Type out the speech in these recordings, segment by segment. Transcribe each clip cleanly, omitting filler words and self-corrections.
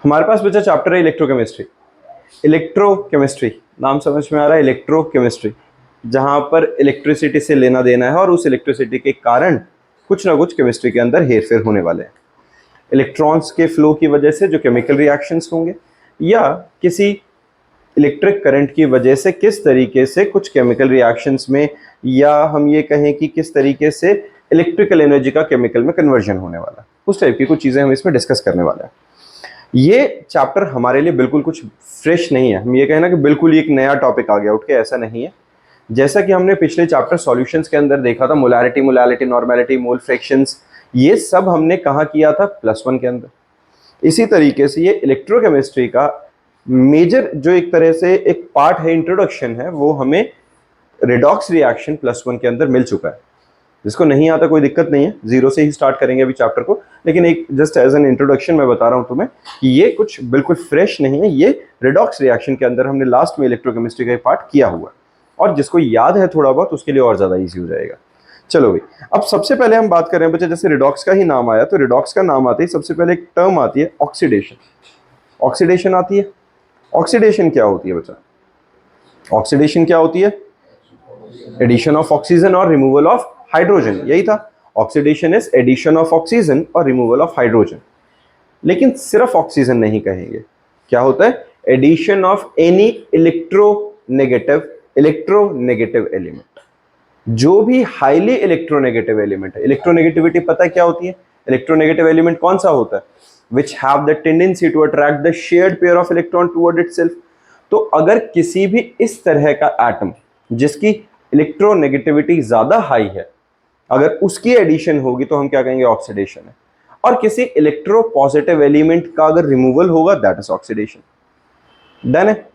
हमारे पास बचा चैप्टर है इलेक्ट्रोकेमिस्ट्री। इलेक्ट्रोकेमिस्ट्री नाम समझ में आ रहा है, इलेक्ट्रोकेमिस्ट्री, जहां पर इलेक्ट्रिसिटी से लेना देना है और उस इलेक्ट्रिसिटी के कारण कुछ ना कुछ केमिस्ट्री के अंदर हेरफेर होने वाले हैं। इलेक्ट्रॉन्स के फ्लो की वजह से जो केमिकल रिएक्शंस होंगे, या किसी इलेक्ट्रिक करंट की वजह से किस तरीके से कुछ केमिकल रिएक्शंस में, या हम ये कहें कि किस तरीके से इलेक्ट्रिकल एनर्जी का केमिकल में कन्वर्जन होने वाला है, उस टाइप की कुछ चीज़ें हम इसमें डिस्कस करने वाले हैं। ये चैप्टर हमारे लिए बिल्कुल कुछ फ्रेश नहीं है, हम ये कहें ना कि बिल्कुल एक नया टॉपिक आ गया उठ के, ऐसा नहीं है। जैसा कि हमने पिछले चैप्टर सॉल्यूशंस के अंदर देखा था, मोलैरिटी, मोलैलिटी, नॉर्मेलिटी, मोल फ्रैक्शंस, ये सब हमने कहाँ किया था? +1 के अंदर। इसी तरीके से ये इलेक्ट्रोकेमिस्ट्री का मेजर जो एक तरह से एक पार्ट है, इंट्रोडक्शन है, वो हमें रिडॉक्स रिएक्शन +1 के अंदर मिल चुका है। जिसको नहीं आता कोई दिक्कत नहीं है, जीरो से ही स्टार्ट करेंगे अभी चैप्टर को, लेकिन एक जस्ट एज एन इंट्रोडक्शन मैं बता रहा हूं तुम्हें कि ये कुछ बिल्कुल फ्रेश नहीं है। ये रिडॉक्स रिएक्शन के अंदर हमने लास्ट में इलेक्ट्रोकेमिस्ट्री का पार्ट किया हुआ है, और जिसको याद है थोड़ा बहुत उसके लिए और ज्यादा ईजी हो जाएगा। चलो भाई, अब सबसे पहले हम बात कर रहे हैं बच्चे, जैसे रिडॉक्स का ही नाम आया, तो रिडॉक्स का नाम आते ही सबसे पहले एक टर्म आती है ऑक्सीडेशन। ऑक्सीडेशन आती है। ऑक्सीडेशन क्या होती है बच्चा? ऑक्सीडेशन क्या होती है? एडिशन ऑफ ऑक्सीजन और रिमूवल ऑफ हाइड्रोजन, यही था। Oxidation is addition of oxygen और रिमूवल ऑफ हाइड्रोजन। लेकिन सिर्फ ऑक्सीजन नहीं कहेंगे, क्या होता है? Addition of any electronegative element. जो भी हाईली इलेक्ट्रोनेगेटिव एलिमेंट है, इलेक्ट्रोनेगेटिविटी पता है क्या होती है? इलेक्ट्रोनेगेटिव एलिमेंट कौन सा होता है? Which have the tendency to attract the shared pair of electron toward itself. तो अगर किसी भी इस तरह का एटम जिसकी इलेक्ट्रोनेगेटिविटी ज्यादा हाई है, अगर उसकी एडिशन होगी तो हम क्या कहेंगे? ऑक्सीडेशन है। और किसी इलेक्ट्रो पॉजिटिव एलिमेंट का अगर रिमूवल होगा, दैट इज ऑक्सीडेशन। डन है।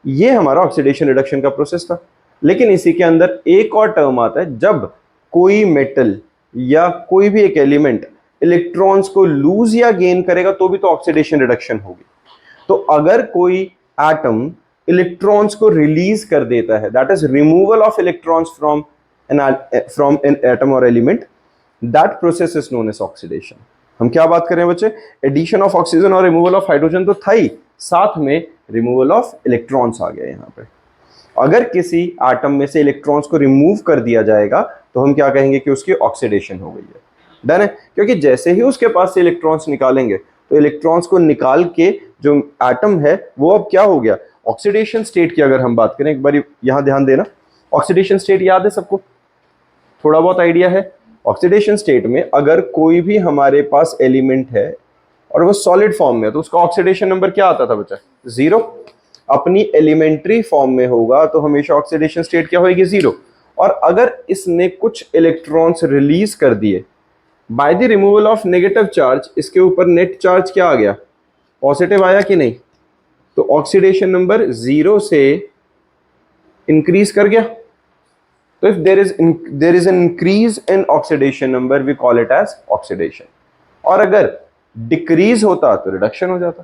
ये हमारा ऑक्सीडेशन रिडक्शन का प्रोसेस था। लेकिन इसी के अंदर एक और टर्म आता है, जब कोई मेटल या कोई भी एक एलिमेंट इलेक्ट्रॉन्स को लूज या गेन करेगा तो भी तो ऑक्सीडेशन रिडक्शन होगी। तो अगर कोई एटम इलेक्ट्रॉन्स को रिलीज कर देता है, that is removal of electrons from an atom और element, that process is known as oxidation. हम क्या बात कर रहे हैं बच्चे? एडिशन ऑफ ऑक्सीजन और रिमूवल ऑफ हाइड्रोजन तो था ही, साथ में रिमूवल ऑफ इलेक्ट्रॉन्स आ गया यहाँ पे। अगर किसी एटम में से इलेक्ट्रॉन्स को रिमूव कर दिया जाएगा तो हम क्या कहेंगे कि उसकी ऑक्सीडेशन हो गई है। डन है। क्योंकि जैसे ही उसके पास से इलेक्ट्रॉन्स निकालेंगे तो इलेक्ट्रॉन्स को निकाल के जो एटम है वो अब क्या हो गया? ऑक्सीडेशन स्टेट की अगर हम बात करें, एक बार यहां ध्यान देना, ऑक्सीडेशन स्टेट याद है सबको? थोड़ा बहुत आइडिया है? ऑक्सीडेशन स्टेट में अगर कोई भी हमारे पास एलिमेंट है और वो सॉलिड फॉर्म में है तो उसका ऑक्सीडेशन नंबर क्या आता था बच्चा? 0। अपनी एलिमेंट्री फॉर्म में होगा तो हमेशा ऑक्सीडेशन स्टेट क्या होगी? 0। और अगर इसने कुछ इलेक्ट्रॉन्स रिलीज कर दिए by the removal of negative charge, इसके ऊपर नेट चार्ज क्या आ गया? पॉजिटिव आया कि नहीं? तो ऑक्सीडेशन नंबर 0 से इंक्रीज कर गया। तो if there is an increase in oxidation number, we call it as oxidation। और अगर डिक्रीज होता तो रिडक्शन हो जाता।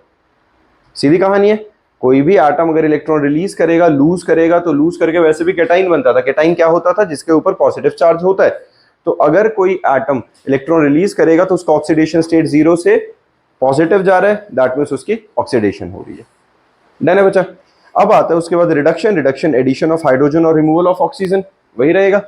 सीधी कहानी है। कोई भी एटम अगर इलेक्ट्रॉन रिलीज करेगा, लूज करेगा, तो लूज करके वैसे भी कैटाइन बनता था। कैटाइन क्या होता था? जिसके ऊपर पॉजिटिव चार्ज होता है। तो अगर कोई एटम इलेक्ट्रॉन रिलीज करेगा तो उसका ऑक्सीडेशन स्टेट 0 से पॉजिटिव जा रहा है, दैट मीन्स उसकी ऑक्सीडेशन हो रही है। डन है बच्चा? अब आता है उसके बाद रिडक्शन एडिशन ऑफ हाइड्रोजन और रिमूवल ऑफ ऑक्सीजन, वही रहेगा,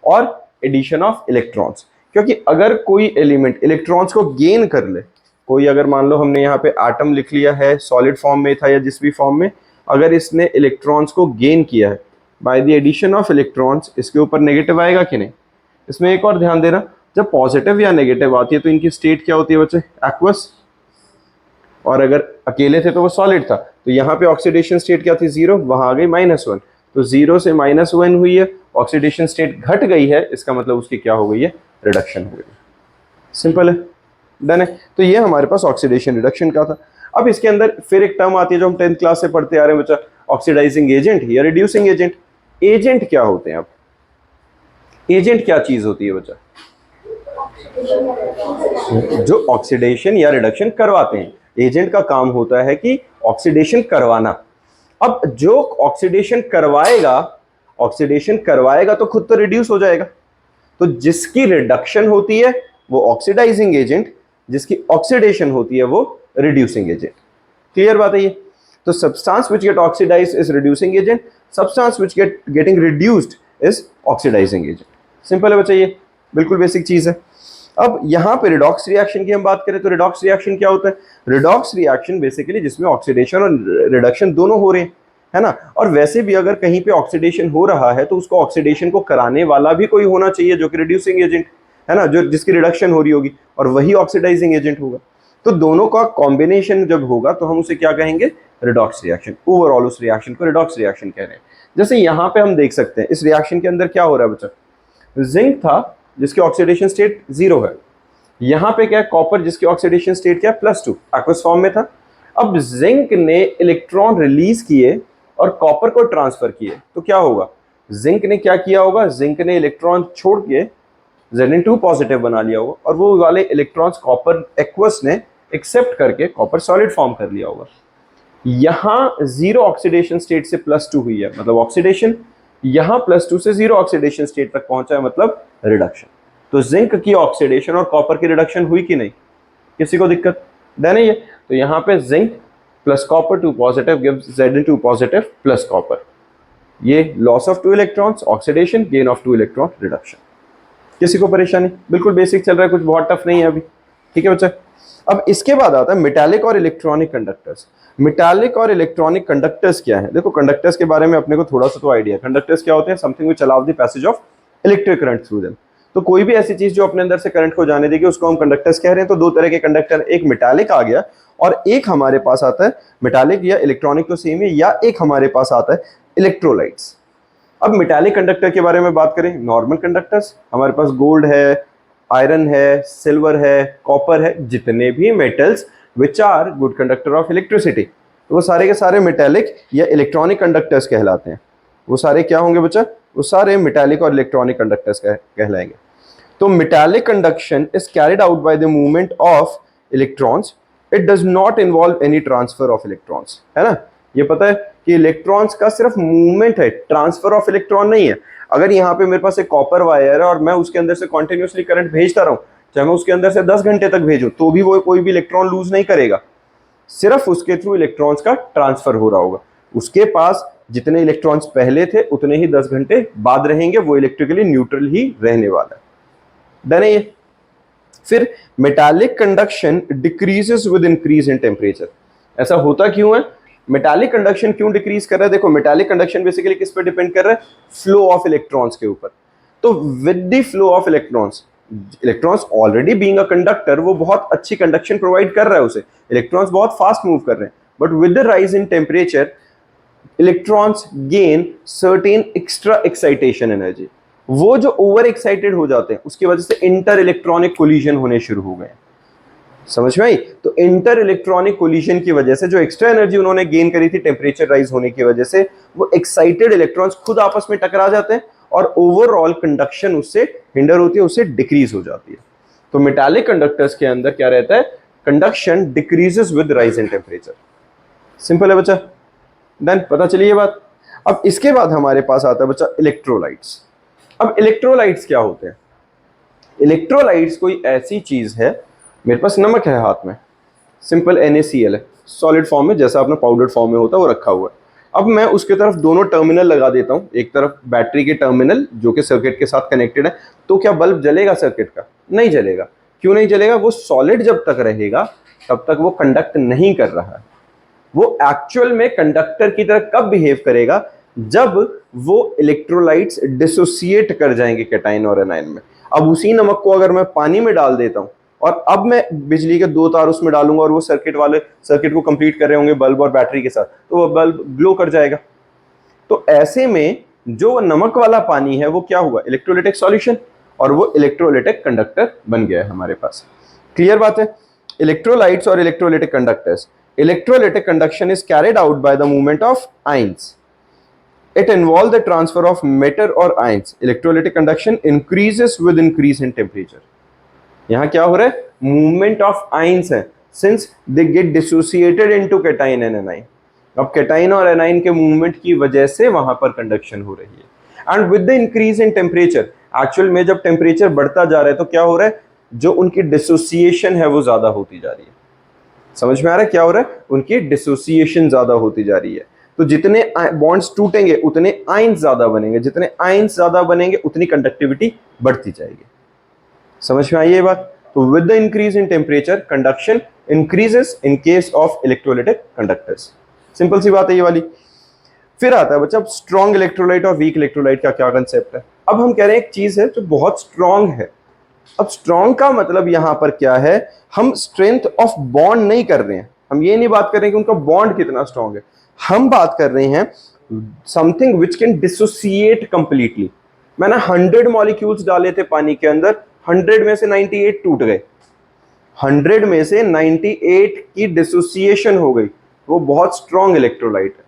और एडिशन ऑफ इलेक्ट्रॉन्स। क्योंकि अगर कोई एलिमेंट इलेक्ट्रॉन्स को गेन कर ले, कोई अगर मान लो हमने यहाँ पे एटम लिख लिया है, सॉलिड फॉर्म में था या जिस भी फॉर्म में, अगर इसने इलेक्ट्रॉन्स को गेन किया है by the addition of electrons, इसके ऊपर नेगेटिव आएगा कि नहीं? इसमें एक और ध्यान देना, जब पॉजिटिव या नेगेटिव आती है तो इनकी स्टेट क्या होती है बच्चे? एक्वस। और अगर अकेले थे तो वो सॉलिड था, तो यहाँ पे ऑक्सीडेशन स्टेट क्या थी? 0, वहां आ गई -1। तो 0 से -1 हुई है, ऑक्सीडेशन स्टेट घट गई है, इसका मतलब उसकी क्या हो गई है? रिडक्शन हो गई। सिंपल है। डन है। तो ये हमारे पास ऑक्सीडेशन रिडक्शन का था। अब इसके अंदर फिर एक टर्म आती है जो हम 10th क्लास से पढ़ते आ रहे हैं बच्चा, ऑक्सीडाइजिंग एजेंट या रिड्यूसिंग एजेंट। एजेंट क्या होते हैं? अब एजेंट क्या चीज होती है बच्चा? जो ऑक्सीडेशन या रिडक्शन करवाते हैं। एजेंट का काम होता है कि ऑक्सीडेशन करवाना। अब जो ऑक्सीडेशन करवाएगा तो खुद तो रिड्यूस हो जाएगा। तो जिसकी रिडक्शन होती है वो ऑक्सीडाइजिंग एजेंट, जिसकी ऑक्सीडेशन होती है वो रिड्यूसिंग एजेंट। क्लियर बात है ये? तो substance which get oxidised is reducing agent, substance which getting reduced is oxidising agent. Simple है बच्चा, ये बिल्कुल बेसिक चीज है। अब यहाँ पे रिडॉक्स रिएक्शन की हम बात करें तो रिडॉक्स रिएक्शन क्या होता है? रिडॉक्स रिएक्शन बेसिकली जिसमें ऑक्सीडेशन और रिडक्शन दोनों हो रहे हैं, है ना। और वैसे भी अगर कहीं पे ऑक्सीडेशन हो रहा है तो उसको ऑक्सीडेशन को कराने वाला भी कोई होना चाहिए जो कि रिड्यूसिंग एजेंट है ना, जो जिसकी रिडक्शन हो रही होगी, और वही ऑक्सीडाइजिंग एजेंट होगा। तो दोनों का कॉम्बिनेशन जब होगा तो हम उसे क्या कहेंगे? Redox reaction. ओवरऑल उस रिएक्शन को रिडॉक्स रिएक्शन कह रहे हैं। जैसे यहाँ पे हम देख सकते हैं इस रिएक्शन के अंदर क्या हो रहा है बच्चा, जिंक था जिसकी ऑक्सीडेशन स्टेट 0 है, यहाँ पे क्या है, कॉपर जिसकी ऑक्सीडेशन स्टेट क्या है, +2 एक्वस फॉर्म में था। अब जिंक ने इलेक्ट्रॉन रिलीज किए और कॉपर को ट्रांसफर किए तो क्या होगा? जिंक ने क्या किया होगा? जिंक ने इलेक्ट्रॉन छोड़ के Zn2 पॉजिटिव बना लिया होगा और वो वाले इलेक्ट्रॉन्स कॉपर एक्वस ने एक्सेप्ट करके कॉपर सॉलिड फॉर्म कर लिया होगा। यहाँ 0 ऑक्सीडेशन स्टेट से +2 हुई है, मतलब ऑक्सीडेशन, यहाँ +2 से 0 ऑक्सीडेशन स्टेट तक पहुंचा है, मतलब रिडक्शन। तो जिंक की ऑक्सीडेशन और कॉपर की रिडक्शन हुई कि नहीं? किसी को दिक्कत नहीं है? तो यहाँ पे zinc plus copper 2 positive gives Zn2 positive plus copper. ये loss of 2 electrons oxidation, gain of 2 electron reduction. किसी को परेशानी? बिल्कुल बेसिक चल रहा है, कुछ बहुत टफ नहीं है अभी, ठीक है बच्चा। अब इसके बाद आता है मेटालिक और इलेक्ट्रॉनिक कंडक्टर्स। मेटालिक और इलेक्ट्रॉनिक कंडक्टर्स क्या है? देखो कंडक्टर्स के बारे में अपने को थोड़ा सा तो आइडिया है। कंडक्टर्स क्या होते हैं? Something which allow the passage of electric current through them. तो कोई भी ऐसी चीज जो अपने अंदर से करंट को जाने देगी उसको हम कंडक्टर्स कह रहे हैं। तो दो तरह के कंडक्टर, एक मेटालिक आ गया और एक हमारे पास आता है मेटालिक या इलेक्ट्रॉनिक तो सेम है, या एक हमारे पास आता है इलेक्ट्रोलाइट्स। अब मेटालिक कंडक्टर के बारे में बात करें, नॉर्मल कंडक्टर्स हमारे पास गोल्ड है, आयरन है, सिल्वर है, कॉपर है, जितने भी metals which are good conductor of electricity, तो वो सारे के सारे मेटालिक या इलेक्ट्रॉनिक कंडक्टर्स कहलाते हैं। वो सारे क्या होंगे बच्चा? वो सारे मेटालिक और इलेक्ट्रॉनिक कंडक्टर्स कहलाएंगे। तो metallic conduction is carried out by the movement of electrons, it does not involve any transfer of electrons, है ना। ये पता है कि इलेक्ट्रॉन्स का सिर्फ मूवमेंट है, ट्रांसफर ऑफ इलेक्ट्रॉन नहीं है। अगर यहाँ पे मेरे पास एक कॉपर वायर है और मैं उसके अंदर से कॉन्टिन्यूसली करंट भेजता रहूं, चाहे मैं उसके अंदर से 10 घंटे तक भेजूं, तो भी वो कोई भी इलेक्ट्रॉन लूज नहीं करेगा, सिर्फ उसके थ्रू इलेक्ट्रॉन्स का ट्रांसफर हो रहा होगा। उसके पास जितने इलेक्ट्रॉन्स पहले थे उतने ही 10 घंटे बाद रहेंगे, वो इलेक्ट्रिकली न्यूट्रल ही रहने वाला है। डन है ये। फिर metallic conduction decreases with increase in temperature. ऐसा होता क्यों है? मेटालिक कंडक्शन क्यों डिक्रीज कर रहा है? देखो मेटालिक कंडक्शन बेसिकली किस पे डिपेंड कर रहा है? फ्लो ऑफ इलेक्ट्रॉन्स के ऊपर। तो with the flow of electrons, electrons already being a conductor वो बहुत अच्छी कंडक्शन प्रोवाइड कर रहा है उसे, इलेक्ट्रॉन्स बहुत फास्ट मूव कर रहे हैं, but with the rise in temperature electrons gain certain extra excitation energy. वो जो ओवर एक्साइटेड हो जाते हैं उसकी वजह से इंटर इलेक्ट्रॉनिक कोलिजन होने शुरू हो गए। समझ में आई? तो इंटर इलेक्ट्रॉनिक कोलिजन की वजह से जो एक्स्ट्रा एनर्जी उन्होंने गेन करी थी टेम्परेचर राइज होने की वजह से, वो एक्साइटेड इलेक्ट्रॉन्स खुद आपस में टकरा जाते हैं और ओवरऑल कंडक्शन उससे हिंडर होती है, उससे डिक्रीज हो जाती है। तो मेटालिक कंडक्टर्स के अंदर क्या रहता है? Conduction decreases with rise in temperature. Simple है बच्चा, देन पता चली ये बात। अब इसके बाद हमारे पास आता है बच्चा इलेक्ट्रोलाइट्स। अब इलेक्ट्रोलाइट्स क्या होते हैं? इलेक्ट्रोलाइट्स कोई ऐसी चीज है, मेरे पास नमक है हाथ में, सिंपल NaCl है, सॉलिड फॉर्म में, जैसा अपना पाउडर फॉर्म में होता है वो रखा हुआ है। अब मैं उसके तरफ दोनों टर्मिनल लगा देता हूँ, एक तरफ बैटरी के टर्मिनल जो कि सर्किट के साथ कनेक्टेड है, तो क्या बल्ब जलेगा सर्किट का? नहीं जलेगा। क्यों नहीं जलेगा? वो सॉलिड जब तक रहेगा तब तक वो कंडक्ट नहीं कर रहा है। वो एक्चुअल में कंडक्टर की तरह कब बिहेव करेगा? जब वो इलेक्ट्रोलाइट्स डिसोसिएट कर जाएंगे कैटाइन और एनाइन में। अब उसी नमक को अगर मैं पानी में डाल देता हूं और अब मैं बिजली के 2 तार उसमें डालूंगा और वो सर्किट को कंप्लीट कर रहे होंगे बल्ब और बैटरी के साथ, तो वो बल्ब ग्लो कर जाएगा। तो ऐसे में जो नमक वाला पानी है वो क्या हुआ? इलेक्ट्रोलाइटिक सॉल्यूशन, और वो इलेक्ट्रोलाइटिक कंडक्टर बन गया है हमारे पास। क्लियर बात है? इलेक्ट्रोलाइट्स और electrolytic conductors. Electrolytic conduction is carried out by the movement of ions. It involves the transfer of matter or ions. Electrolytic conduction increases with increase in temperature. यहाँ क्या हो रहा है? Movement of ions है, since they get dissociated into cation and anion. अब cation और anion के movement की वजह से वहां पर conduction हो रही है। And with the increase in temperature, actual में जब temperature बढ़ता जा रहा है तो क्या हो रहा है? जो उनकी dissociation है वो ज्यादा होती जा रही है। समझ में आ रहा है क्या हो रहा है? उनकी डिसोसिएशन ज्यादा होती जा रही है। तो जितने बॉन्ड्स टूटेंगे उतने आयंस ज्यादा बनेंगे, जितने आयंस ज्यादा बनेंगे उतनी कंडक्टिविटी बढ़ती जाएगी। समझ में आई ये बात? तो with the increase in temperature conduction increases in case of electrolytic conductors. Simple सी बात है ये वाली। फिर आता है बच्चा स्ट्रॉन्ग इलेक्ट्रोलाइट और वीक इलेक्ट्रोलाइट का क्या कंसेप्ट है। अब हम कह रहे हैं एक चीज है जो बहुत स्ट्रॉन्ग है। अब स्ट्रॉन्ग का मतलब यहां पर क्या है, हम स्ट्रेंथ ऑफ बॉन्ड नहीं कर रहे हैं, हम ये नहीं बात कर रहे हैं कि उनका बॉन्ड कितना स्ट्रॉन्ग है, हम बात कर रहे हैं something which can dissociate completely. मैंने 100 मॉलिक्यूल्स डाले थे पानी के अंदर, 100 में से 98 टूट गए, 100 में से 98 की डिसोसिएशन हो गई, वो बहुत स्ट्रॉन्ग इलेक्ट्रोलाइट है।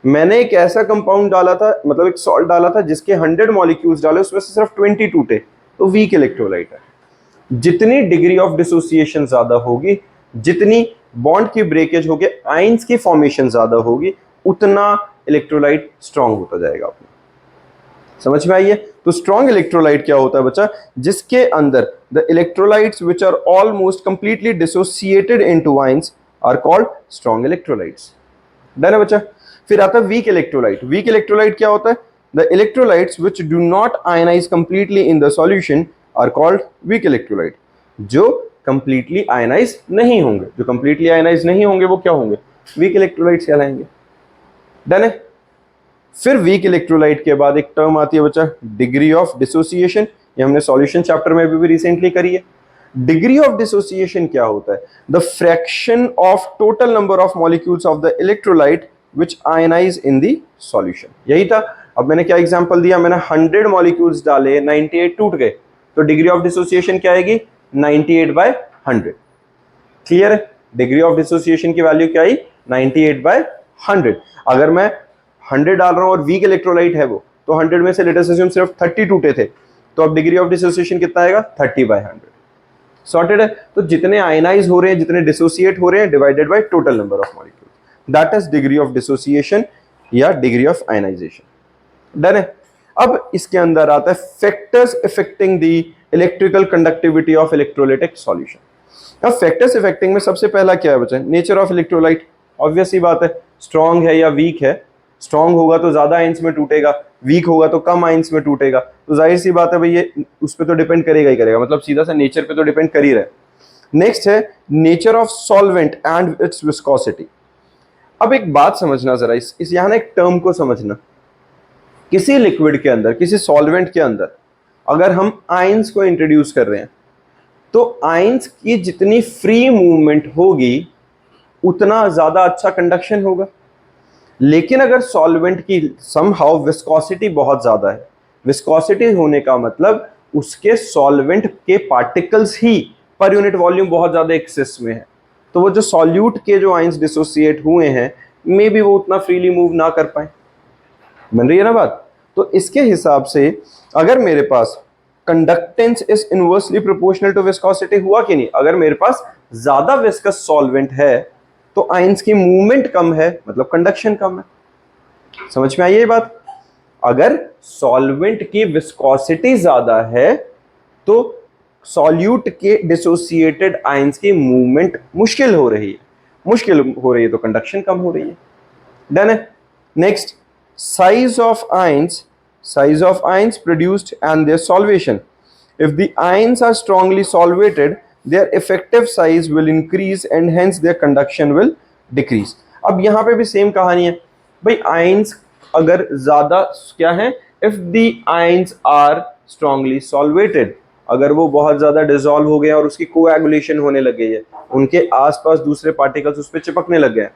मैंने एक ऐसा कंपाउंड डाला था, मतलब एक सॉल्ट डाला था जिसके 100 मॉलिक्यूल्स डाले, उसमें से सिर्फ 20 टूटे, तो वीक इलेक्ट्रोलाइट है। जितनी डिग्री ऑफ डिसोसिएशन ज्यादा होगी, जितनी बॉन्ड की ब्रेकेज होगी, आयंस की फॉर्मेशन ज्यादा होगी, उतना इलेक्ट्रोलाइट स्ट्रॉन्ग होता जाएगा। अपना समझ में आई है? तो स्ट्रॉन्ग इलेक्ट्रोलाइट क्या होता है बच्चा, जिसके अंदर the electrolytes which are almost completely dissociated into ions are called strong electrolytes. Done है बच्चा? फिर आता है वीक इलेक्ट्रोलाइट। वीक इलेक्ट्रोलाइट क्या होता है, the electrolytes which do not ionise completely in the solution are called weak electrolyte. जो completely ionise नहीं होंगे, जो कंप्लीटली आयनाइज नहीं होंगे वो क्या होंगे, वीक इलेक्ट्रोलाइट्स कहलाएंगे। डन है? फिर वीक इलेक्ट्रोलाइट के बाद एक टर्म आती है बच्चा डिग्री ऑफ डिसोसिएशन, ये हमने सॉल्यूशन चैप्टर में भी रिसेंटली करी है। डिग्री ऑफ डिसोसिएशन क्या होता है, the fraction of total number of molecules of the electrolyte which ionise in the solution. यही था। अब मैंने क्या एग्जांपल दिया, मैंने 100 मॉलिक्यूल्स डाले, 98 टूट गए, तो डिग्री ऑफ डिसोसिएशन क्या आएगी, 98/100। क्लियर है? डिग्री ऑफ डिसोसिएशन की वैल्यू क्या आई, 98/100। अगर मैं 100 डाल रहा हूं और वीक इलेक्ट्रोलाइट है वो, तो 100 में से लेट अस अज्यूम सिर्फ 30 टूटे थे, तो अब डिग्री ऑफ डिसोसिएशन कितना आएगा, 30/100। सॉर्टेड है? तो जितने आयनाइज हो रहे हैं, जितने डिसोसिएट हो रहे हैं, divided by total number of molecule, that is degree of dissociation या डिग्री ऑफ आयनाइजेशन। डन है? अब इसके अंदर आता है factors affecting the electrical conductivity of electrolytic solution. अब फैक्टर्स अफेक्टिंग में सबसे पहला क्या है बच्चा, नेचर ऑफ इलेक्ट्रोलाइट। ऑब्वियस ही बात है, स्ट्रॉन्ग है या वीक है। स्ट्रॉन्ग होगा तो ज्यादा आयंस में टूटेगा, वीक होगा तो कम आयंस में टूटेगा, तो जाहिर सी बात है भाई ये उस पर तो डिपेंड करेगा ही करेगा, मतलब सीधा सा नेचर पे तो डिपेंड कर ही रहा है। नेक्स्ट है nature of solvent and it's viscosity. अब एक बात समझना जरा, इस यहाँ ना एक टर्म को समझना। किसी लिक्विड के अंदर, किसी सॉल्वेंट के अंदर अगर हम आयंस को इंट्रोड्यूस कर रहे हैं, तो आयंस की जितनी फ्री मूवमेंट होगी उतना ज्यादा अच्छा कंडक्शन होगा। लेकिन अगर सॉल्वेंट की समहाउ विस्कोसिटी बहुत ज्यादा है, विस्कोसिटी होने का मतलब उसके सॉल्वेंट के पार्टिकल्स ही पर यूनिट वॉल्यूम बहुत ज्यादा एक्सेस में है, तो वो जो सॉल्यूट के जो आयंस डिसोसिएट हुए हैं, मे बी वो उतना फ्रीली मूव ना कर पाए। बन रही है ना बात? तो इसके हिसाब से अगर मेरे पास conductance is inversely proportional to viscosity, हुआ कि नहीं, अगर मेरे पास ज्यादा विस्कस सॉल्वेंट है तो आयंस की मूवमेंट कम है, मतलब कंडक्शन कम है। समझ में आई ये बात? अगर सॉल्वेंट की विस्कोसिटी ज्यादा है तो सॉल्यूट के डिसोसिएटेड आयंस की मूवमेंट मुश्किल हो रही है, मुश्किल हो रही है तो कंडक्शन कम हो रही है। डन है? Next, size of ions produced and their solvation. If the ions are strongly solvated, their effective size will increase and hence their conduction will decrease. अब यहाँ पे भी सेम कहानी है भाई, ions अगर ज्यादा क्या है, if the ions are strongly solvated, अगर वो बहुत ज्यादा डिसॉल्व हो गए और उसकी कोएगुलेशन होने लग गई है, उनके आसपास दूसरे पार्टिकल्स उस पर चिपकने लग गए,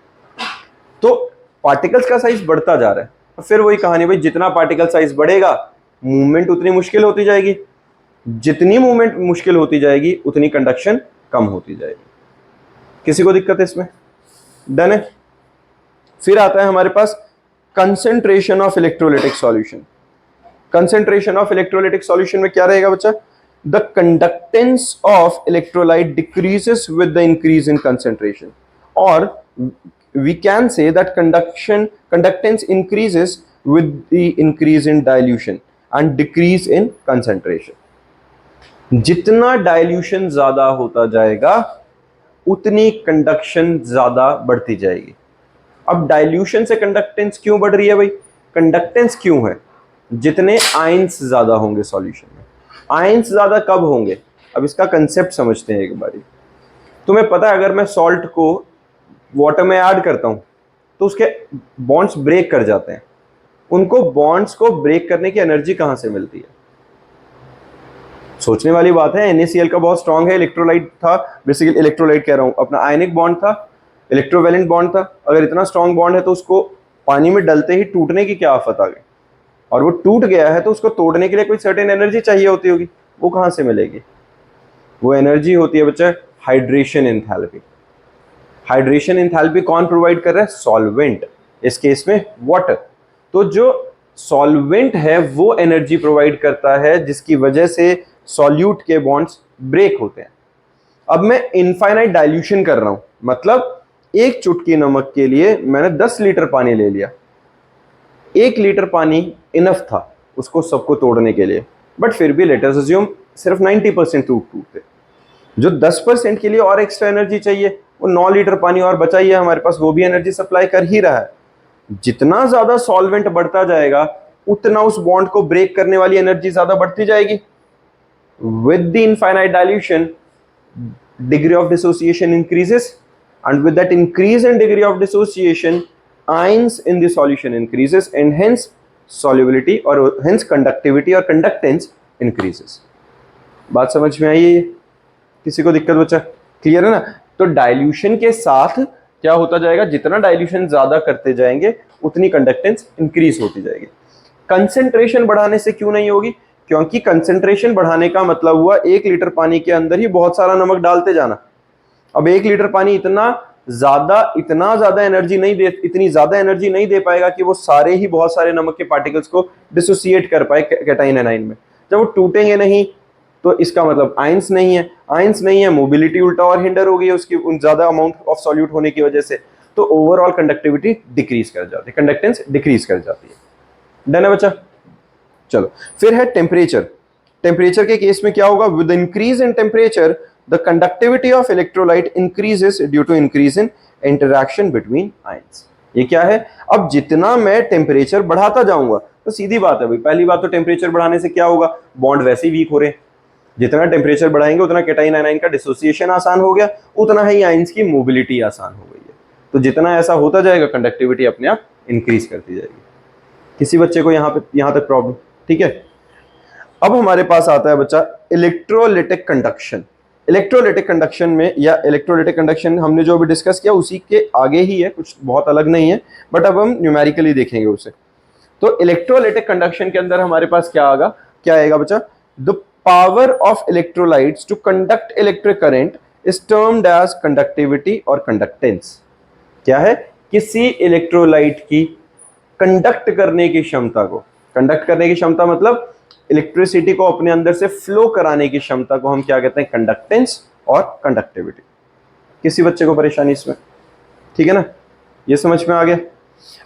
तो पार्टिकल्स का साइज बढ़ता जा रहा है। फिर वही कहानी भाई, जितना पार्टिकल साइज बढ़ेगा मूवमेंट उतनी मुश्किल होती जाएगी, जितनी मूवमेंट मुश्किल होती जाएगी उतनी कंडक्शन कम होती जाएगी। किसी को दिक्कत है इसमें? डन है? फिर आता है हमारे पास concentration of electrolytic solution. Concentration of electrolytic solution में क्या रहेगा बच्चा, the conductance of electrolyte decreases with the increase in concentration, और we can say that conductance increases with the increase in dilution and decrease in concentration. जितना dilution ज्यादा होता जाएगा उतनी कंडक्शन ज़्यादा बढ़ती जाएगी। अब डाइल्यूशन से कंडक्टेंस क्यों बढ़ रही है भाई? कंडक्टेंस क्यों है? जितने आयंस ज़्यादा होंगे सॉल्यूशन में। आयंस ज़्यादा कब होंगे? अब इसका कंसेप्ट समझते हैं एक बारी। तुम्हें पता है अगर मैं सॉल्ट को वाटर में ऐड करता हूँ तो उसके बॉन्ड्स ब्रेक कर जाते हैं। उनको बॉन्ड्स को ब्रेक करने की एनर्जी कहाँ से मिलती है? सोचने वाली बात है। NaCl का बहुत स्ट्रांग है, इलेक्ट्रोलाइट था, बेसिकली इलेक्ट्रोलाइट कह रहा हूँ, अपना आयनिक बॉन्ड था, इलेक्ट्रोवैलेंट बॉन्ड था। अगर इतना स्ट्रांग बॉन्ड है तो उसको पानी में डलते ही टूटने की क्या आफत आ गई? और वो टूट गया है तो उसको तोड़ने के लिए कोई सर्टेन एनर्जी चाहिए होती होगी। वो कहाँ से मिलेगी? वो एनर्जी होती है बच्चा हाइड्रेशन एंथैल्पी। हाइड्रेशन एंथैल्पी कौन प्रोवाइड कर रहा है? सॉल्वेंट, इस केस में वाटर। तो जो सॉल्वेंट है वो एनर्जी प्रोवाइड करता है जिसकी वजह से सॉल्यूट के बॉन्ड्स ब्रेक होते हैं। अब मैं इनफाइनाइट डाइल्यूशन कर रहा हूं, मतलब एक चुटकी नमक के लिए मैंने 10 लीटर पानी ले लिया। 1 लीटर पानी इनफ था उसको सबको तोड़ने के लिए, बट फिर भी लेट अस अज्यूम सिर्फ 90% टूटते। जो 10% के लिए और एक्स्ट्रा एनर्जी चाहिए, वो 9 लीटर पानी और बचा ही है हमारे पास, वो भी एनर्जी सप्लाई कर ही रहा है। जितना ज्यादा सॉल्वेंट बढ़ता जाएगा उतना उस बॉन्ड को ब्रेक करने वाली एनर्जी ज्यादा बढ़ती जाएगी। With the infinite dilution, degree of dissociation increases, and with that increase in degree of dissociation, ions in the solution increases, and hence solubility or hence conductivity or conductance increases. बात समझ में आई है? किसी को दिक्कत बच्चा? क्लियर है ना? तो डाइल्यूशन के साथ क्या होता जाएगा? जितना डाइल्यूशन ज्यादा करते जाएंगे उतनी कंडक्टेंस इंक्रीज होती जाएगी। कंसेंट्रेशन बढ़ाने से क्यों नहीं होगी? क्योंकि कंसेंट्रेशन बढ़ाने का मतलब हुआ 1 लीटर पानी के अंदर ही बहुत सारा नमक डालते जाना। अब 1 लीटर पानी इतना ज्यादा एनर्जी नहीं दे, इतनी ज्यादा एनर्जी नहीं दे पाएगा कि वो सारे ही बहुत सारे नमक के पार्टिकल्स को डिसोसिएट कर पाए कैटाइन एनाइन में। जब वो टूटेंगे नहीं तो इसका मतलब आयंस नहीं है। आयंस नहीं है, मोबिलिटी उल्टा और हिंडर हो गई है उसकी उन ज्यादा अमाउंट ऑफ सॉल्यूट होने की वजह से। तो ओवरऑल कंडक्टिविटी डिक्रीज कर जाती है, कंडक्टेंस डिक्रीज कर जाती है। डन है बच्चा? चलो फिर है टेम्परेचर। टेम्परेचर के केस में क्या होगा? With increase in temperature the conductivity of electrolyte increases due to increase in interaction between ions. ये क्या है? अब जितना मैं टेम्परेचर बढ़ाता जाऊंगा तो सीधी बात है भाई, पहली बात तो टेम्परेचर बढ़ाने से क्या होगा? बॉन्ड वैसे ही वीक हो रहे हैं। जितना टेम्परेचर बढ़ाएंगे उतना कैटाइन आयन का डिसोसिएशन आसान हो गया, उतना ही आयंस की मोबिलिटी आसान हो गई है। तो जितना ऐसा होता जाएगा कंडक्टिविटी अपने आप इंक्रीज करती जाएगी। किसी बच्चे को यहां तक प्रॉब्लम? ठीक है। अब हमारे पास आता है बच्चा इलेक्ट्रोलिटिक कंडक्शन। इलेक्ट्रोलिटिक कंडक्शन में, या इलेक्ट्रोलिटिक कंडक्शन हमने जो अभी डिस्कस किया उसी के आगे ही है, कुछ बहुत अलग नहीं है, बट अब हम न्यूमेरिकली देखेंगे उसे। तो इलेक्ट्रोलिटिक कंडक्शन के अंदर हमारे पास क्या आएगा बच्चा? The power of electrolytes to conduct electric current is termed as conductivity और कंडक्टेंस। क्या है? किसी इलेक्ट्रोलाइट की कंडक्ट करने की क्षमता को, कंडक्ट करने की क्षमता मतलब इलेक्ट्रिसिटी को अपने अंदर से फ्लो कराने की क्षमता को हम क्या कहते हैं? कंडक्टेंस और कंडक्टिविटी। किसी बच्चे को परेशानी इसमें? ठीक है ना? ये समझ में आ गया।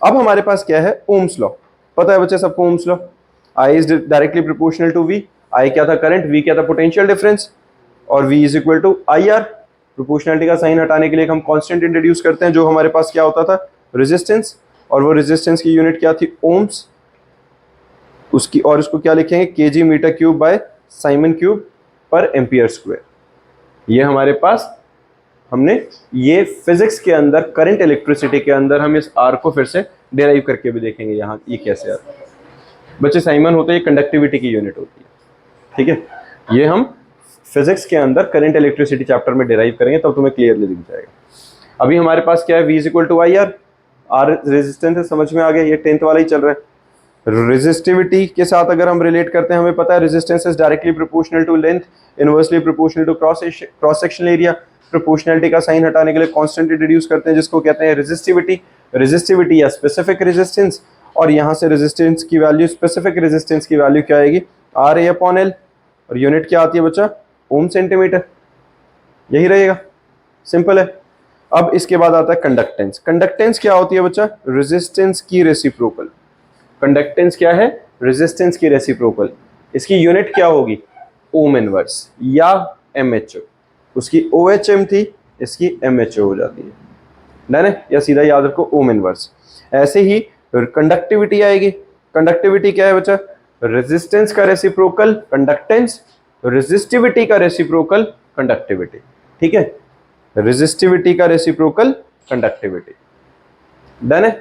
अब हमारे पास क्या है? Ohm's law. पता है बच्चे सबको Ohm's law? I is directly proportional to V. I क्या था? करंट। वी क्या था? Potential difference. और V is equal to I R. Proportionality का साइन हटाने के लिए हम कांस्टेंट इंट्रोड्यूस करते हैं, जो हमारे पास क्या होता था? रेजिस्टेंस। और वो रेजिस्टेंस की यूनिट क्या थी? ओम्स। उसकी और उसको क्या लिखेंगे? KG metre cube by siemens cube पर एम्पियर स्क्वायर। ये हमारे पास हमने ये फिजिक्स के अंदर, करंट इलेक्ट्रिसिटी के अंदर हम इस आर को फिर से डेराइव करके भी देखेंगे। यहाँ ये कैसे आता है बच्चे? साइमन होता है, ये कंडक्टिविटी की यूनिट होती है। ठीक है, ये हम फिजिक्स के अंदर करंट इलेक्ट्रिसिटी चैप्टर में डेराइव करेंगे, तब तुम्हें क्लियरली दिख जाएगा। अभी हमारे पास क्या है? V is equal to I R. R resistance है, समझ में आ गया? ये 10th वाला ही चल रहा है। रेजिस्टिविटी के साथ अगर हम रिलेट करते हैं, हमें पता है resistance is directly proportional to length, inversely proportional to cross sectional area. Proportionality का साइन हटाने के लिए कांस्टेंट इंट्रोड्यूस करते हैं, जिसको कहते हैं रेजिस्टिविटी। रेजिस्टिविटी या स्पेसिफिक रेजिस्टेंस, और यहाँ से रेजिस्टेंस की वैल्यू, स्पेसिफिक रेजिस्टेंस की वैल्यू क्या आएगी? RA/L। और यूनिट क्या आती है बच्चा? ओम सेंटीमीटर। यही रहेगा, सिंपल है। अब इसके बाद आता है कंडक्टेंस। कंडक्टेंस क्या होती है बच्चा? रेजिस्टेंस की रेसिप्रोकल। कंडक्टेंस क्या है? रेजिस्टेंस की रेसिप्रोकल। इसकी यूनिट क्या होगी? ओम इनवर्स या MH। उसकी OHM थी, इसकी MHO हो जाती है, डन है, या सीधा याद रखो ओम इनवर्स। ऐसे ही कंडक्टिविटी आएगी। कंडक्टिविटी क्या है बच्चा? रेजिस्टेंस का रेसिप्रोकल कंडक्टेंस, रेजिस्टिविटी का रेसिप्रोकल कंडक्टिविटी। ठीक है, रेजिस्टिविटी का रेसिप्रोकल कंडक्टिविटी, डन है।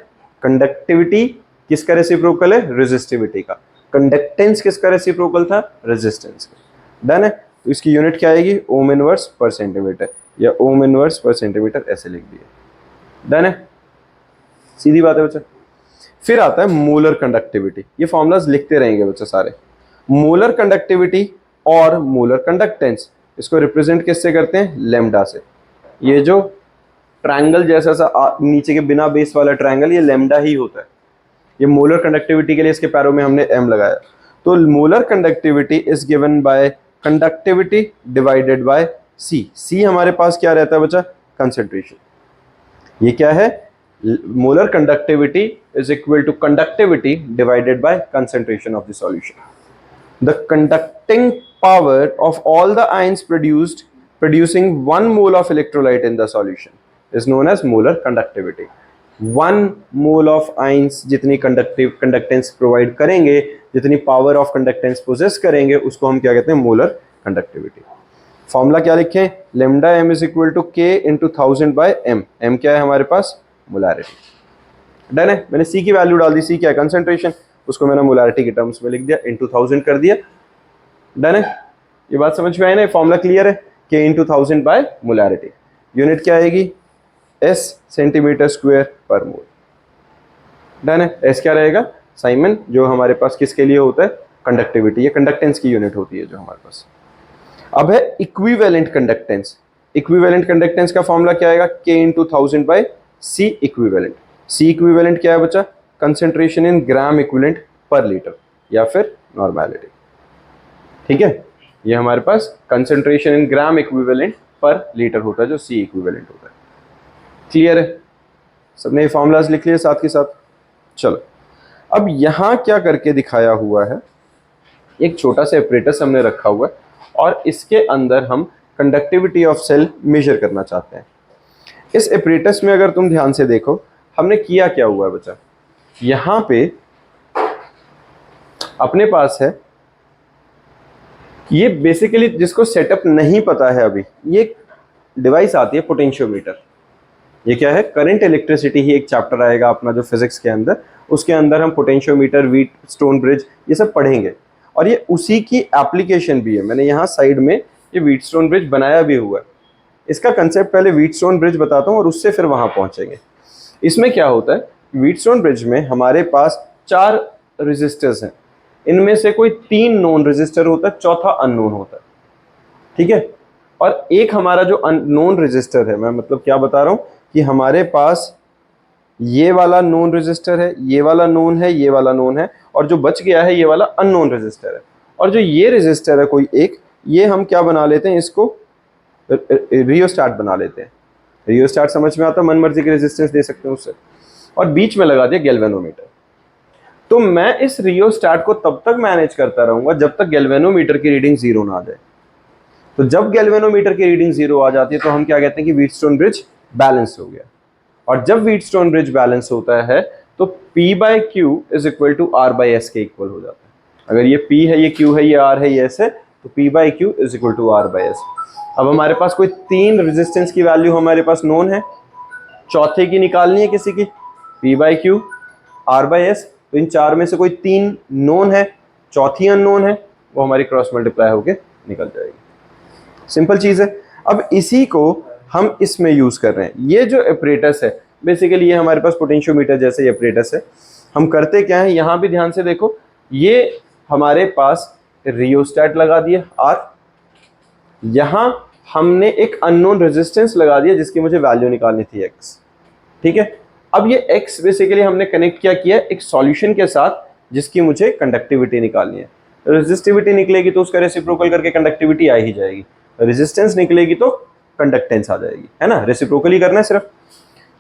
कंडक्टिविटी किसका रेसिप्रोकल है? रेजिस्टिविटी का। कंडक्टेंस किसका रेसिप्रोकल था? रेजिस्टेंस का, डन है। तो इसकी यूनिट क्या आएगी? ओम इनवर्स पर सेंटीमीटर, या ओम इनवर्स पर सेंटीमीटर ऐसे लिख दिए, डन है, सीधी बात है बच्चा। फिर आता है मोलर कंडक्टिविटी। ये फॉर्मूलाज लिखते रहेंगे बच्चा सारे। मोलर कंडक्टिविटी और मोलर कंडक्टेंस, इसको रिप्रेजेंट किससे करते हैं? लैम्डा से। ये जो ट्रायंगल जैसा सा नीचे के बिना बेस वाला ट्रायंगल, ये लैम्डा ही होता है। ये मोलर कंडक्टिविटी के लिए इसके पैरों में हमने m लगाया। तो molar conductivity is given by conductivity divided bye c। c हमारे पास क्या रहता है बच्चा? कंसेंट्रेशन। ये क्या है? Molar conductivity is equal to conductivity divided by concentration of the solution. The conducting power of all the ions producing 1 mole of electrolyte in the solution is known as molar conductivity। 1 mole of ions जितनी conductance provide करेंगे, जितनी power of conductance poses करेंगे, उसको हम क्या कहते हैं? Molar conductivity. Formula क्या लिखें? Lambda m is equal to k into 1000 by m। m क्या है हमारे पास? मोलारिटी, डन है। मैंने c की वैल्यू डाल दी। c क्या है? कंसेंट्रेशन। उसको मैंने मोलारिटी के टर्म्स में लिख दिया, इंटू 1000 कर दिया, डन है। ये बात समझ में आई ना? फॉर्मूला क्लियर है? k into 1000 by molarity. Unit क्या आएगी? s सेंटीमीटर स्क्वायर पर मोल, डन है। s क्या रहेगा? साइमन, जो हमारे पास किसके लिए होता है? कंडक्टिविटी। ये कंडक्टेंस की यूनिट होती है जो हमारे पास। अब है इक्विवेलेंट कंडक्टेंस। इक्विवेलेंट कंडक्टेंस का फॉर्मूला क्या आएगा? k into 1000 by c equivalent. c equivalent क्या है बच्चा? Concentration in gram equivalent per litre, या फिर नॉर्मेलिटी। ठीक है, ये हमारे पास concentration in gram equivalent per litre होता है, जो C इक्विवेलेंट होता है। क्लियर है? सबने ये फॉर्मूलाज लिख लिए साथ के साथ। चलो, अब यहां क्या करके दिखाया हुआ है? एक छोटा सा एपरेटस हमने रखा हुआ है, और इसके अंदर हम कंडक्टिविटी ऑफ सेल मेजर करना चाहते हैं। इस एपरेटस में अगर तुम ध्यान से देखो, हमने किया क्या हुआ है बच्चा? यहां पे अपने पास है, ये बेसिकली जिसको सेटअप नहीं पता है अभी, ये डिवाइस आती है पोटेंशियोमीटर। ये क्या है? करंट इलेक्ट्रिसिटी ही एक चैप्टर आएगा अपना जो फिजिक्स के अंदर, उसके अंदर हम पोटेंशियोमीटर, व्हीटस्टोन ब्रिज, ये सब पढ़ेंगे, और ये उसी की एप्लीकेशन भी है। मैंने यहाँ साइड में ये व्हीटस्टोन ब्रिज बनाया भी हुआ है। इसका कंसेप्ट पहले व्हीटस्टोन ब्रिज बताता हूँ, और उससे फिर वहाँ पहुँचेंगे। इसमें क्या होता है? व्हीटस्टोन ब्रिज में हमारे पास 4 रेजिस्टर्स हैं। इनमें से कोई 3 नोन रेजिस्टर होता है, चौथा अननोन होता है। ठीक है, और एक हमारा जो अननोन रेजिस्टर है, मैं मतलब क्या बता रहा हूं कि हमारे पास ये वाला नोन रेजिस्टर है, ये वाला नोन है, ये वाला नोन है, और जो बच गया है ये वाला अननोन रेजिस्टर है। और जो ये रेजिस्टर है कोई एक, ये हम क्या बना लेते हैं? इसको रियोस्टाट बना लेते हैं। रियोस्टाट समझ में आता? मन मर्जी की रेजिस्टेंस दे सकते हैं उससे। और बीच में लगा दिया गैल्वेनोमीटर। तो मैं इस रियोस्टाट को तब तक मैनेज करता रहूंगा जब तक गैल्वेनोमीटर की रीडिंग 0 ना आ जाए। तो जब गैल्वेनोमीटर की रीडिंग 0 आ जाती है तो हम क्या कहते हैं कि व्हीटस्टोन ब्रिज बैलेंस हो गया। और जब व्हीटस्टोन ब्रिज बैलेंस होता है तो P by Q is equal to R by S के इक्वल हो जाता है। अगर ये P है, ये Q है, ये R है, ये S है, तो P by Q is equal to R by S। अब हमारे पास कोई 3 रेजिस्टेंस की वैल्यू हमारे पास नोन है, चौथे की निकालनी है किसी की, P by Q, R by S। तो इन 4 में से कोई 3 नोन है, चौथी अननोन है, वो हमारी क्रॉस मल्टीप्लाई होके निकल जाएगी। सिंपल चीज है। अब इसी को हम इसमें यूज कर रहे हैं। ये जो एपरेटस है, बेसिकली ये हमारे पास पोटेंशियोमीटर जैसे एपरेटस है। हम करते क्या है, यहां भी ध्यान से देखो, ये हमारे पास रियोस्टेट लगा दिया R, यहां हमने एक अननोन रेजिस्टेंस लगा दिया जिसकी मुझे वैल्यू निकालनी थी X। ठीक है, अब ये X बेसिकली हमने कनेक्ट क्या किया एक सॉल्यूशन के साथ जिसकी मुझे कंडक्टिविटी निकालनी है। रेजिस्टिविटी निकलेगी तो उसका रेसिप्रोकल करके कंडक्टिविटी आ ही जाएगी, रेजिस्टेंस निकलेगी तो कंडक्टेंस आ जाएगी, है ना। रेसिप्रोकल ही करना है सिर्फ।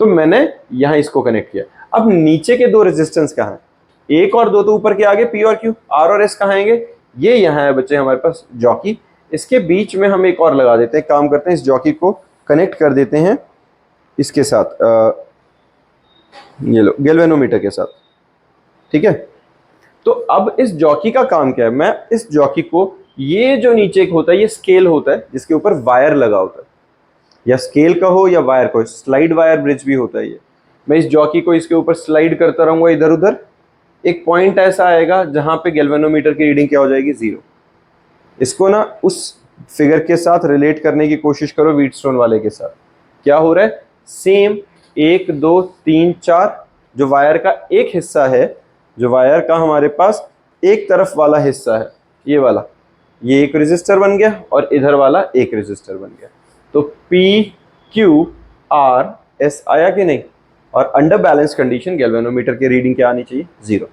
तो मैंने यहां इसको कनेक्ट किया। अब नीचे के 2 रेजिस्टेंस कहां है? 1 और 2 तो ऊपर के आगे P और Q, R और S कहां आएंगे? ये यहां है बच्चे हमारे पास जॉकी। इसके बीच में हम एक और लगा देते हैं, काम करते हैं इस जॉकी को कनेक्ट कर देते हैं इसके साथ, ये लो गैल्वेनोमीटर के साथ, ठीक है। तो अब इस जॉकी का काम क्या है, मैं इस जॉकी को, ये जो नीचे एक होता है ये स्केल होता है जिसके ऊपर वायर लगा होता है, या स्केल का हो या वायर को, स्लाइड वायर ब्रिज भी होता है ये। मैं इस जॉकी को इसके ऊपर स्लाइड करता रहूंगा इधर उधर, एक पॉइंट ऐसा आएगा जहां पे गैल्वेनोमीटर की रीडिंग क्या हो जाएगी, 0। इसको ना उस फिगर के साथ रिलेट करने की कोशिश करो व्हीटस्टोन वाले के साथ। क्या हो रहा है, सेम 1 2 3 4 जो वायर का एक हिस्सा है, जो वायर का हमारे पास एक तरफ वाला हिस्सा है ये वाला, ये एक रेजिस्टर बन गया और इधर वाला एक रेजिस्टर बन गया। तो P Q R S आया कि नहीं, और अंडर बैलेंस कंडीशन गैल्वेनोमीटर की रीडिंग क्या आनी चाहिए, 0।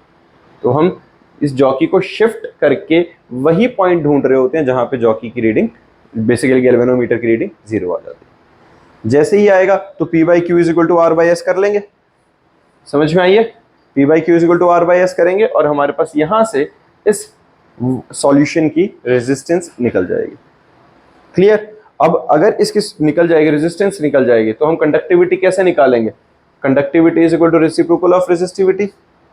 तो हम इस जॉकी को शिफ्ट करके वही पॉइंट ढूंढ रहे होते हैं जहां पे जॉकी की रीडिंग, बेसिकली गैल्वेनोमीटर की रीडिंग 0 आ जाती है। जैसे ही आएगा तो P by Q is equal to R by S कर लेंगे, समझ में आई है। P by Q is equal to R by S करेंगे और हमारे पास यहां से इस सॉल्यूशन की रेजिस्टेंस निकल जाएगी। क्लियर। अब अगर इसकी निकल जाएगी, रेजिस्टेंस निकल जाएगी, तो हम कंडक्टिविटी कैसे निकालेंगे, conductivity is equal to reciprocal of resistivity,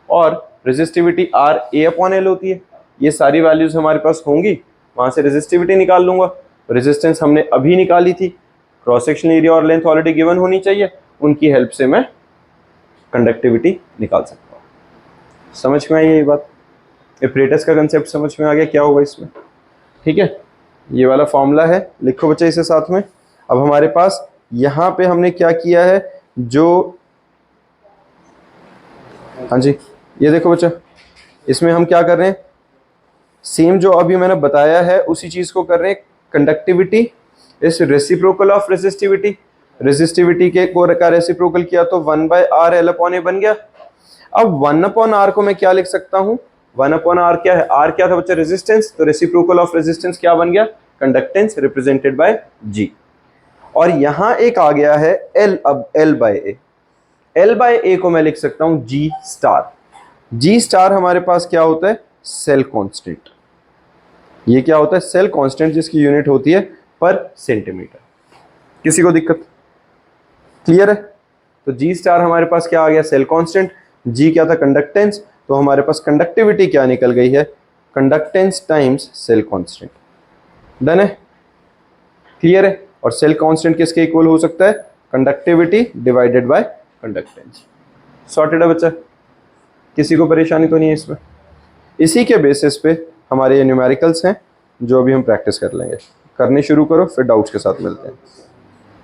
और resistivity R A upon L होती है। ये सारी वैल्यूज हमारे पास होंगी, वहां से रेजिस्टिविटी निकाल लूंगा। रेजिस्टेंस हमने अभी निकाली थी, क्रॉस सेक्शनल एरिया और लेंथ ऑलरेडी गिवन होनी चाहिए, उनकी हेल्प से मैं कंडक्टिविटी निकाल सकता हूँ। समझ में आई ये बात, एपरेटस का कंसेप्ट समझ में आ गया क्या होगा इसमें, ठीक है। ये वाला फॉर्मूला है, लिखो बच्चे इसे साथ में। अब हमारे पास यहाँ पे हमने क्या किया है, जो, हाँ जी ये देखो बच्चा, इसमें हम क्या कर रहे हैं, सेम जो अभी मैंने बताया है उसी चीज को कर रहे हैं। कंडक्टिविटी इस रेसिप्रोकल ऑफ रेसिस्टिविटी, रेसिस्टिविटी के को का रेसिप्रोकल किया तो 1/r L अपॉन A बन गया। अब 1/r को मैं क्या लिख सकता हूं, 1/r क्या है, r क्या था बच्चा, रेजिस्टेंस, तो रेसिप्रोकल ऑफ रेजिस्टेंस क्या बन गया, कंडक्टेंस रिप्रेजेंटेड बाय G। और यहां एक आ गया है L, अब L by A, L by A को मैं लिख सकता हूं G स्टार। G स्टार हमारे पास क्या होता है, सेल कांस्टेंट। ये क्या होता है, सेल कांस्टेंट, जिसकी यूनिट होती है पर सेंटीमीटर। किसी को दिक्कत, क्लियर है। तो G स्टार हमारे पास क्या आ गया, सेल कांस्टेंट। G क्या था, कंडक्टेंस, तो हमारे पास कंडक्टिविटी क्या निकल गई है, conductance times cell constant. Done है, क्लियर है। और सेल कांस्टेंट किसके इक्वल हो सकता है, conductivity divided by conductance. Sorted है बच्चा, किसी को परेशानी तो नहीं है इसमें। इसी के बेसिस पे हमारे ये न्यूमेरिकल्स हैं जो अभी हम प्रैक्टिस कर लेंगे। करने शुरू करो, फिर डाउट्स के साथ मिलते हैं।